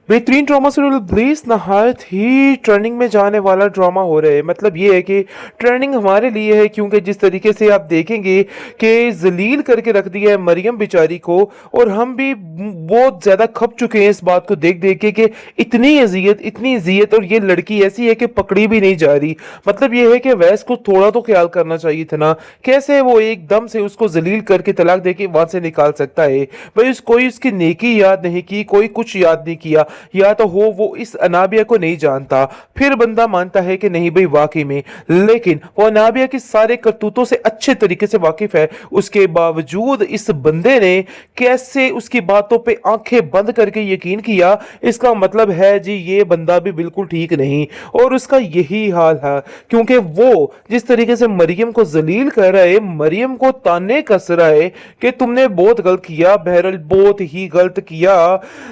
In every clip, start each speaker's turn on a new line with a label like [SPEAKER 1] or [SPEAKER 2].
[SPEAKER 1] बेहतरीन drama serial bless नहायत ही trending में जाने वाला ड्रामा हो रहा है। मतलब ये है कि ट्रेंडिंग हमारे लिए है क्योंकि जिस तरीके से आप देखेंगे कि जलील करके रख दिया है मरियम बेचारी को। और हम भी बहुत ज़्यादा खप चुके हैं इस बात को देख देख के कि इतनी अजियत और ये लड़की ऐसी है कि पकड़ी भी नहीं जा रही। मतलब ये है कि वैस को थोड़ा तो ख्याल करना चाहिए था ना, कैसे वो एकदम से उसको जलील करके तलाक दे के वहां से निकाल सकता है। भाई कोई उसकी नेकी याद नहीं की, कोई कुछ याद नहीं किया, या तो हो वो इस अनाबिया को नहीं जानता, फिर बंदा मानता है कि नहीं भाई वाकई में, लेकिन वो अनाबिया की सारे करतूतों से अच्छे तरीके से वाकिफ है। उसके बावजूद इस बंदे ने कैसे उसकी बातों पे आंखें बंद करके यकीन किया, इसका मतलब है जी ये बंदा भी बिल्कुल ठीक नहीं। और उसका यही हाल है क्योंकि वो जिस तरीके से मरियम को जलील कर रहा है, मरियम को ताने कस रहा है कि तुमने बहुत गलत किया, बहरहाल बहुत ही गलत किया।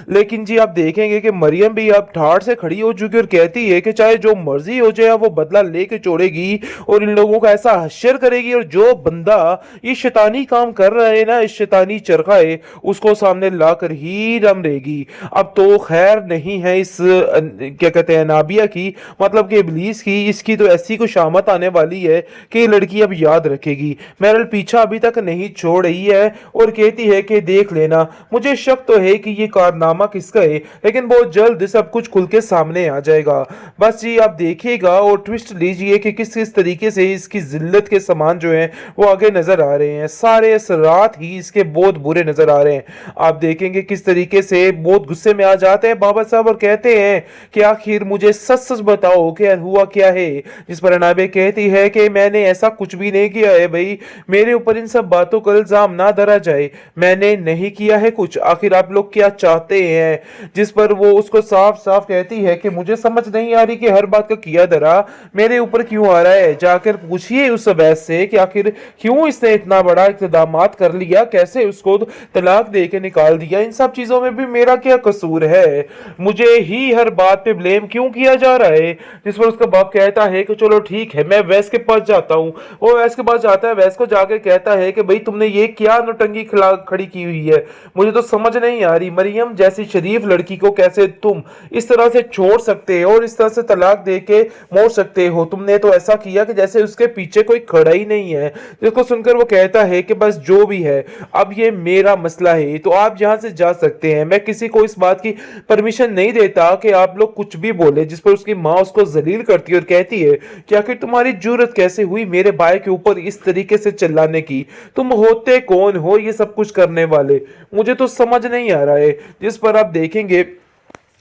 [SPEAKER 1] लेकिन जी आप देखेंगे कि मरियम भी अब ठाड़ से खड़ी हो चुकी और कहती है कि चाहे जो मर्जी हो जाए वो बदला लेके छोड़ेगी और इन लोगों का ऐसा हश्र करेगी। और जो बंदा ये शैतानी काम कर रहा है ना, इस शैतानी चरखा है, उसको सामने लाकर ही रम रहेगी। अब तो खैर नहीं है इस क्या कहते हैं नाबिया की, मतलब कि इब्लीस की, इसकी तो ऐसी कुछ शामत आने वाली है कि ये लड़की अब याद रखेगी। मेरल पीछा अभी तक नहीं छोड़ रही है और कहती है कि देख लेना, मुझे शक तो है कि ये कारनामा किसका है, लेकिन बहुत जल्द सब कुछ खुल के सामने आ जाएगा। बस जी आप देखिएगा और ट्विस्ट लीजिए कि किस किस तरीके से इसकी जिल्लत के सामान जो हैं वो आगे नजर आ रहे हैं। सारे असरात ही इसके बहुत बुरे नजर आ रहे हैं। आप देखेंगे किस तरीके से बहुत गुस्से में आ जाते हैं बाबा साहब और कहते हैं कि आखिर मुझे सच सच बताओ कि हुआ क्या है। जिस पर अनाबे कहती है कि मैंने ऐसा कुछ भी नहीं किया है भाई, मेरे ऊपर इन सब बातों का इल्जाम ना धरा जाए, मैंने नहीं किया है कुछ, आखिर आप लोग क्या चाहते हैं। जिस पर वो उसको साफ साफ कहती है कि मुझे समझ नहीं आ रही कि हर बात का किया धरा मेरे ऊपर क्यों आ रहा है। जाकर पूछिए उस अवैस से कि आखिर क्यों इसने इतना बड़ा इक़्तिदामात कर लिया, कैसे उसको तलाक दे के निकाल दिया, इन सब चीजों में भी मेरा क्या कसूर है, मुझे ही हर बात पे ब्लेम क्यों किया जा रहा है। जिस पर उसका बाप कहता है कि चलो ठीक है मैं वैस के पास जाता हूँ। वो वैस के पास जाता है, वैस को जाकर कहता है कि भाई तुमने ये क्या नौटंकी खड़ी की हुई है, मुझे तो समझ नहीं आ रही, मरियम जैसी शरीफ लड़की को कैसे तुम इस तरह से छोड़ सकते हो और इस तरह से तलाक दे के मोड़ सकते हो। तुमने तो ऐसा किया कि जैसे उसके पीछे कोई खड़ा ही नहीं है। जिसको सुनकर वो कहता है कि बस जो भी है अब ये मेरा मसला है, तो आप यहां से जा सकते हैं, मैं किसी को इस बात की परमिशन नहीं देता कि आप लोग कुछ भी बोले। जिस पर उसकी माँ उसको जलील करती है और कहती है कि आखिर तुम्हारी जुर्रत कैसे हुई मेरे भाई के ऊपर इस तरीके से चिल्लाने की, तुम होते कौन हो ये सब कुछ करने वाले, मुझे तो समझ नहीं आ रहा है। जिस पर आप देखेंगे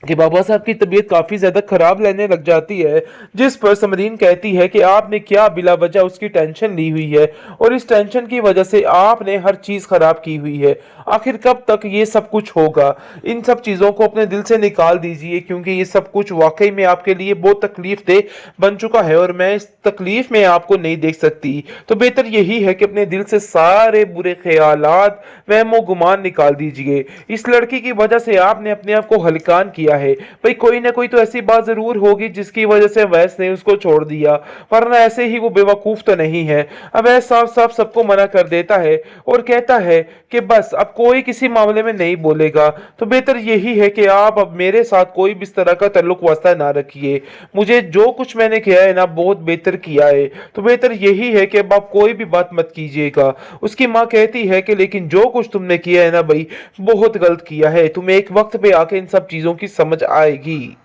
[SPEAKER 1] कि बाबा साहब की तबीयत काफी ज्यादा खराब रहने लग जाती है। जिस पर समरीन कहती है कि आपने क्या बिला वजह उसकी टेंशन ली हुई है और इस टेंशन की वजह से आपने हर चीज खराब की हुई है, आखिर कब तक ये सब कुछ होगा। इन सब चीजों को अपने दिल से निकाल दीजिए क्योंकि ये सब कुछ वाकई में आपके लिए बहुत तकलीफ दे बन चुका है और मैं इस तकलीफ में आपको नहीं देख सकती। तो बेहतर यही है कि अपने दिल से सारे बुरे ख्यालात वहमो गुमान निकाल दीजिए। इस लड़की की वजह से आपने अपने आप को हलकान किया है, भाई कोई ना कोई तो ऐसी बात जरूर होगी जिसकी वजह से वैस ने उसको छोड़ दिया, वरना ऐसे ही वो बेवकूफ तो नहीं है। अब वैस साफ साफ सबको मना कर देता है और कहता है कि बस अब कोई किसी मामले में नहीं बोलेगा। तो बेहतर यही है कि आप अब मेरे साथ कोई भी इस तरह का ताल्लुक वास्ता ना रखिए, मुझे जो कुछ मैंने किया है ना बहुत बेहतर किया है, तो बेहतर यही है कि अब आप कोई भी बात मत कीजिएगा। उसकी माँ कहती है कि लेकिन जो कुछ तुमने किया है ना भाई बहुत गलत किया है, तुम्हें एक वक्त पे आके इन सब चीजों की समझ आएगी।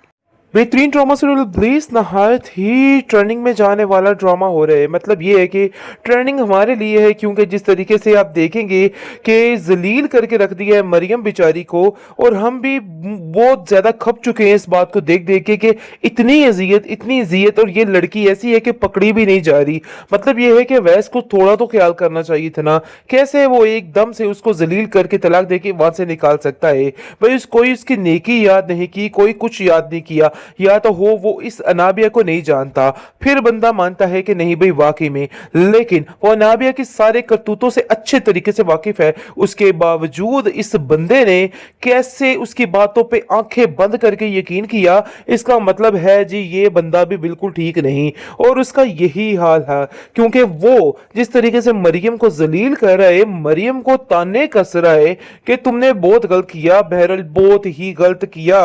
[SPEAKER 1] बेहतरीन ड्रामा सीरियल ब्लेस नहायत ही ट्रेंडिंग में जाने वाला ड्रामा हो रहा है। मतलब ये है कि ट्रेंडिंग हमारे लिए है क्योंकि जिस तरीके से आप देखेंगे कि जलील करके रख दिया है मरियम बेचारी को। और हम भी बहुत ज़्यादा खप चुके हैं इस बात को देख देख के कि इतनी अजियत और ये लड़की ऐसी है कि पकड़ी भी नहीं जा रही। मतलब ये है कि वैस को थोड़ा तो ख्याल करना चाहिए था ना, कैसे वो एकदम से उसको जलील करके तलाक दे के वहां से निकाल सकता है। भाई कोई उसकी नेकी याद नहीं की, कोई कुछ याद नहीं किया, या तो हो वो इस अनाबिया को नहीं जानता, फिर बंदा मानता है कि नहीं भाई वाकई में, लेकिन वो अनाबिया की सारे करतूतों से अच्छे तरीके से वाकिफ है। उसके बावजूद इस बंदे ने कैसे उसकी बातों पे आंखें बंद करके यकीन किया, इसका मतलब है जी ये बंदा भी बिल्कुल ठीक नहीं। और उसका यही हाल है, क्योंकि वो जिस तरीके से मरियम को जलील कर रहा है, मरियम को ताने कस रहा है कि तुमने बहुत गलत किया, बहरहाल बहुत ही गलत किया।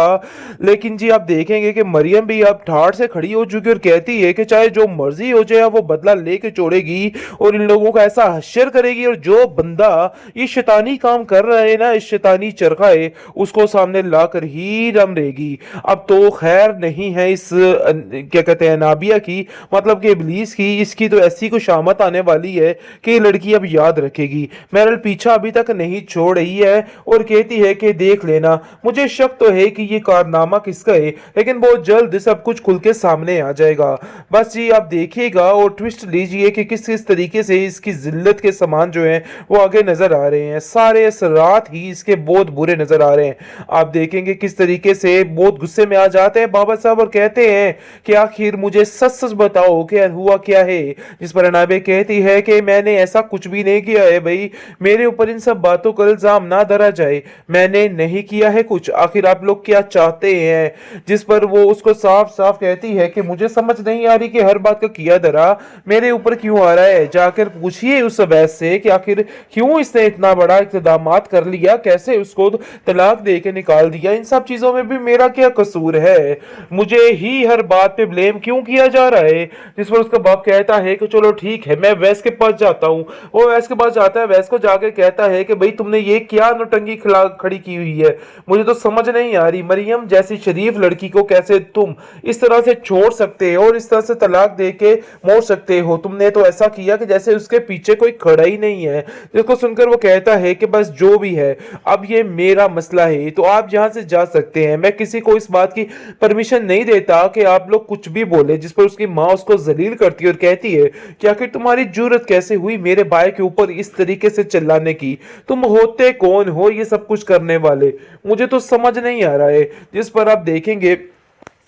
[SPEAKER 1] लेकिन जी आप देखेंगे कि मरियम भी अब ठाड़ से खड़ी हो चुकी और कहती है कि चाहे जो मर्जी हो जाए वो बदला लेके छोड़ेगी और इन लोगों का ऐसा हश्र करेगी, और जो बंदा ये शैतानी काम कर रहा है ना, इस शैतानी चरखा है, उसको सामने लाकर ही रम रहेगी। अब तो खैर नहीं है इस क्या कहते हैं नाबिया की, मतलब कि इब्लीस की, इसकी तो ऐसी कुछ शामत आने वाली है कि ये लड़की अब याद रखेगी। मेरल पीछा अभी तक नहीं छोड़ रही है और कहती है कि देख लेना, मुझे शक तो है कि ये कारनामा किसका है, लेकिन बहुत जल्द सब कुछ खुल के सामने आ जाएगा। बस जी आप देखिएगा और ट्विस्ट लीजिए कि किस किस तरीके से इसकी जिल्लत के समान जो है वो आगे नजर आ रहे हैं। सारे असरात ही इसके बहुत बुरे नजर आ रहे हैं। आप देखेंगे किस तरीके से बहुत गुस्से में आ जाते हैं बाबा साहब और कहते हैं कि आखिर मुझे सच सच बताओ कि हुआ क्या है। जिस पर अनाबे कहती है कि मैंने ऐसा कुछ भी नहीं किया है भाई, मेरे ऊपर इन सब बातों का इल्जाम ना धरा जाए, मैंने नहीं किया है कुछ, आखिर आप लोग क्या चाहते हैं। जिस पर वो उसको साफ साफ कहती है कि मुझे समझ नहीं आ रही कि हर बात का किया धरा मेरे ऊपर क्यों आ रहा है, जाकर पूछिए उस अवैध से कि आखिर क्यों इसने इतना बड़ा इक़्तिदामात कर लिया, कैसे उसको तलाक दे के निकाल दिया, इन सब चीजों में भी मेरा क्या कसूर है, मुझे ही हर बात पे ब्लेम क्यों किया जा रहा है। जिस पर उसका बाप कहता है कि चलो ठीक है मैं वैस के पास जाता हूँ। वो वैस के पास जाता है, वैस को जाके कहता है कि भाई तुमने ये क्या नौटंकी खड़ी की हुई है, मुझे तो समझ नहीं आ रही, मरियम जैसी शरीफ लड़की को कैसे तुम इस तरह से छोड़ सकते हो और इस तरह से तलाक दे के मोड़ सकते हो, तुमने तो ऐसा किया कि जैसे उसके पीछे कोई खड़ा ही नहीं है। जिसको सुनकर वो कहता है कि बस जो भी है अब ये मेरा मसला है, तो आप यहां से जा सकते हैं, मैं किसी को इस बात की परमिशन नहीं देता कि आप लोग कुछ भी बोले। जिस पर उसकी माँ उसको जलील करती है और कहती है कि आखिर तुम्हारी जुर्रत कैसे हुई मेरे भाई के ऊपर इस तरीके से चिल्लाने की, तुम होते कौन हो ये सब कुछ करने वाले, मुझे तो समझ नहीं आ रहा है। जिस पर आप देखेंगे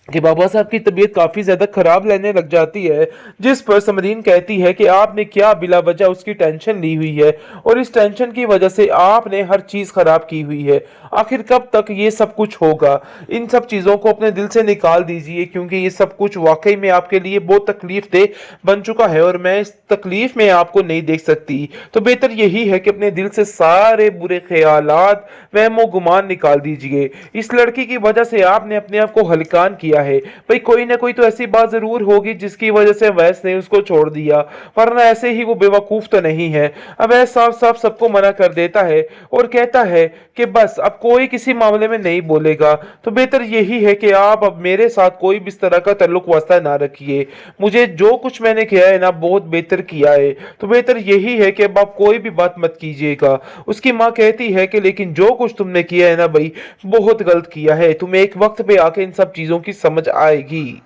[SPEAKER 1] कि बाबा साहब की तबीयत काफी ज्यादा खराब रहने लग जाती है। जिस पर समरीन कहती है कि आपने क्या बिला वजह उसकी टेंशन ली हुई है और इस टेंशन की वजह से आपने हर चीज खराब की हुई है, आखिर कब तक ये सब कुछ होगा। इन सब चीजों को अपने दिल से निकाल दीजिए, क्योंकि ये सब कुछ वाकई में आपके लिए बहुत तकलीफ दे बन चुका है और मैं इस तकलीफ में आपको नहीं देख सकती। तो बेहतर यही है कि अपने दिल से सारे बुरे ख्यालात वहमो गुमान निकाल दीजिए। इस लड़की की वजह से आपने अपने आप को हलकान किया है, भाई कोई ना कोई तो ऐसी बात जरूर होगी जिसकी वजह से अवैस ने उसको छोड़ दिया, वरना ऐसे ही वो बेवकूफ तो नहीं है। अवैस साफ साफ सबको मना कर देता है और कहता है कि बस अब कोई किसी मामले में नहीं बोलेगा। तो बेहतर यही है कि आप अब मेरे साथ कोई भी इस तरह का ताल्लुक वास्ता ना रखिए, मुझे जो कुछ मैंने किया है ना बहुत बेहतर किया है, तो बेहतर यही है कि अब आप कोई भी बात मत कीजिएगा। उसकी माँ कहती है कि लेकिन जो कुछ तुमने किया है ना भाई बहुत गलत किया है, तुम्हें एक वक्त पे आके इन सब चीजों की समझ आएगी।